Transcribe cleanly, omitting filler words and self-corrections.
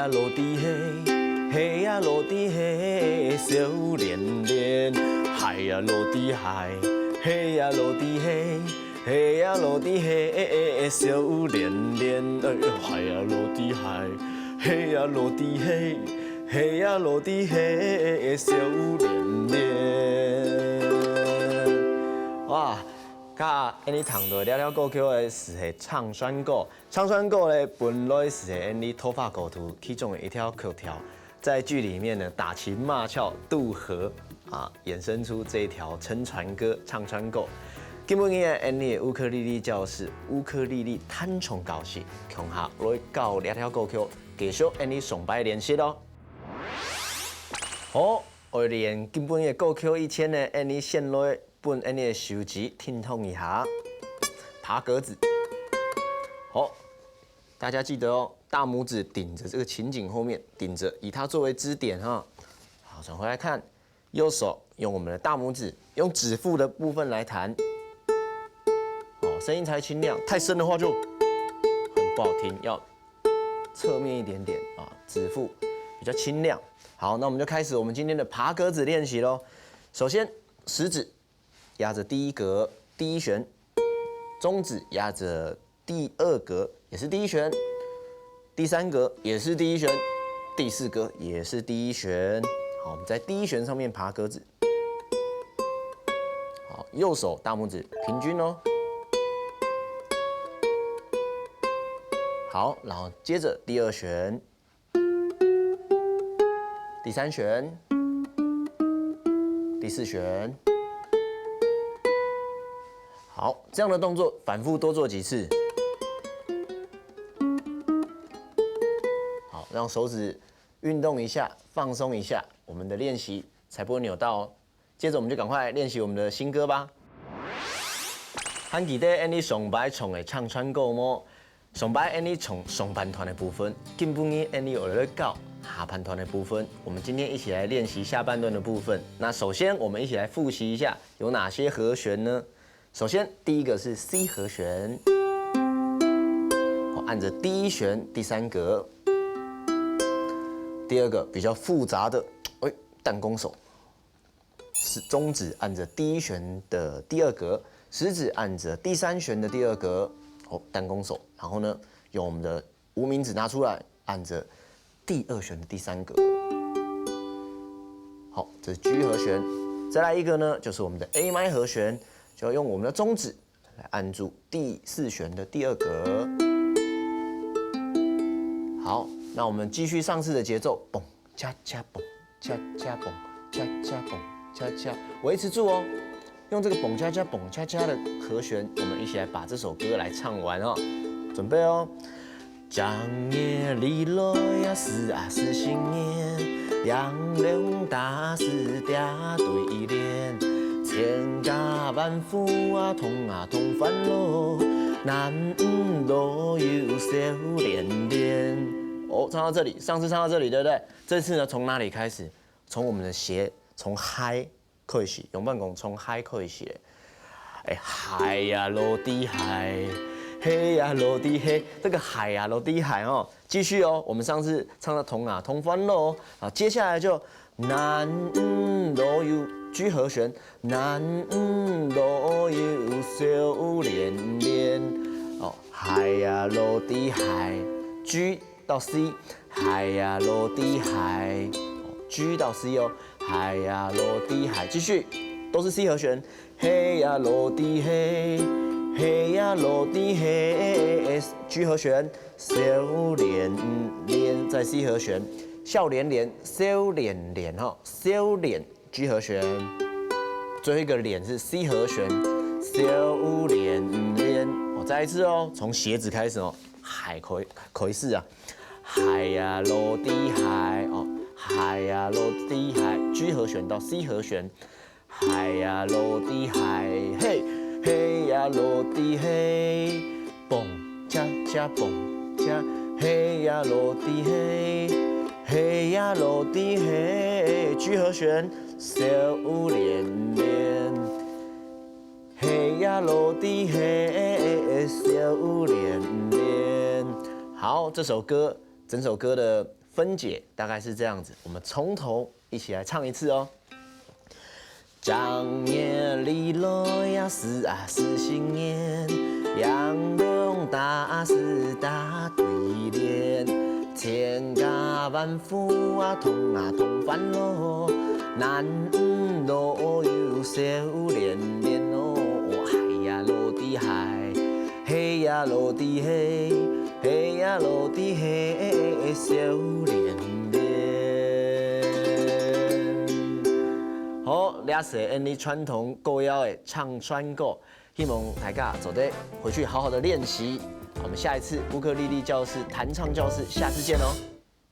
呀落地嘿，嘿呀落地嘿，小连连，海呀落地海，嘿呀落地嘿，嘿呀落地嘿，小连连，海呀落地海，嘿呀落地嘿，嘿呀落地嘿，小连连。哇！甲因你谈到了歌曲的是唱山歌，唱山歌呢本来是因你头发构图其中的一条口条，在剧里面呢打情骂俏渡河啊，衍生出这一条沉船歌唱山歌。今本日因你的乌克丽丽教室乌克丽丽弹唱教室，恐下来教两条歌曲，继续因你上摆练习咯。好，为练今本日歌曲以前呢，因你先来。本你的手指听痛一下，爬格子。好，大家记得哦，大拇指顶着这个琴颈后面，顶着，以它作为支点哈。好，转回来看，右手用我们的大拇指，用指腹的部分来弹。哦，声音才清亮，太深的话就很不好听，要侧面一点点啊，指腹比较清亮。好，那我们就开始我们今天的爬格子练习喽。首先，食指压着第一格第一弦，中指压着第二格也是第一弦，第三格也是第一弦，第四格也是第一弦。好，我们在第一弦上面爬格子。好，右手大拇指平均哦。好，然后接着第二弦，第三弦，第四弦。好，这样的动作反复多做几次。好，让手指运动一下，放松一下，我们的练习才不会扭到哦。接着我们就赶快练习我们的新歌吧。还记得你上摆唱的唱川歌吗？上摆你唱上半团的部分，今本日你学了教下半团的部分。我们今天一起来练习下半段的部分。那首先我们一起来复习一下有哪些和弦呢？首先，第一个是 C 和弦，按着第一弦第三格。第二个比较复杂的，弹弓手，是中指按着第一弦的第二格，食指按着第三弦的第二格，弹弓手。然后呢，用我们的无名指拿出来，按着第二弦的第三格。好，这是 G 和弦。再来一个呢，就是我们的 A 麦和弦。就要用我们的中指来按住第四弦的第二格。好，那我们继续上次的节奏，嘣恰恰嘣恰恰嘣恰恰嘣恰恰，维持住哦。用这个嘣恰恰嘣恰恰的和弦，我们一起来把这首歌来唱完哦。准备哦。将夜里落呀是啊是新年，两两大四嗲对联。千家万户啊，同烦恼，男女老幼笑连连。哦，唱到这里，上次唱到这里，对不对？这次呢，从哪里开始？从我们的鞋，从嗨开始，用办公从嗨开始。嗨呀落地嗨，嘿呀落地嘿，这个海呀落地海哦，继续哦。我们上次唱到同烦恼啊，接下来就男女老幼。G 和弦，男女老幼笑连连。哦，海呀落地海 ，G 到 C， 海呀落地海。G 到 C 哦，海呀落地海，继续都是 C 和弦。嘿呀落地嘿，嘿呀落地嘿 ，G 和弦，笑连连在 C 和弦，笑连连，笑连连哈，笑连。G 和弦，最后一个连是 C 和弦，笑连连。我再一次哦，从鞋子开始哦，海可以是啊，海呀落地海哦，海呀落地海 ，G 和弦到 C 和弦，海呀落地海，嘿嘿呀落地嘿，蹦恰恰蹦恰，嘿呀落地嘿，嘿呀落地嘿 ，G 和弦。笑连连，嘿呀落地嘿，笑连连。好，这首歌整首歌的分解大概是这样子，我们从头一起来唱一次哦。正月里落呀是啊是新年，阳光大是大对联，千家万户啊同欢乐，男女有笑脸脸哦，海呀落地海，嘿呀落地嘿，嘿呀落地嘿，笑脸脸。好，俩是印尼传统歌谣的唱川歌，希望大家走的回去好好的练习。我们下一次乌克丽丽教室弹唱教室，下次见哦。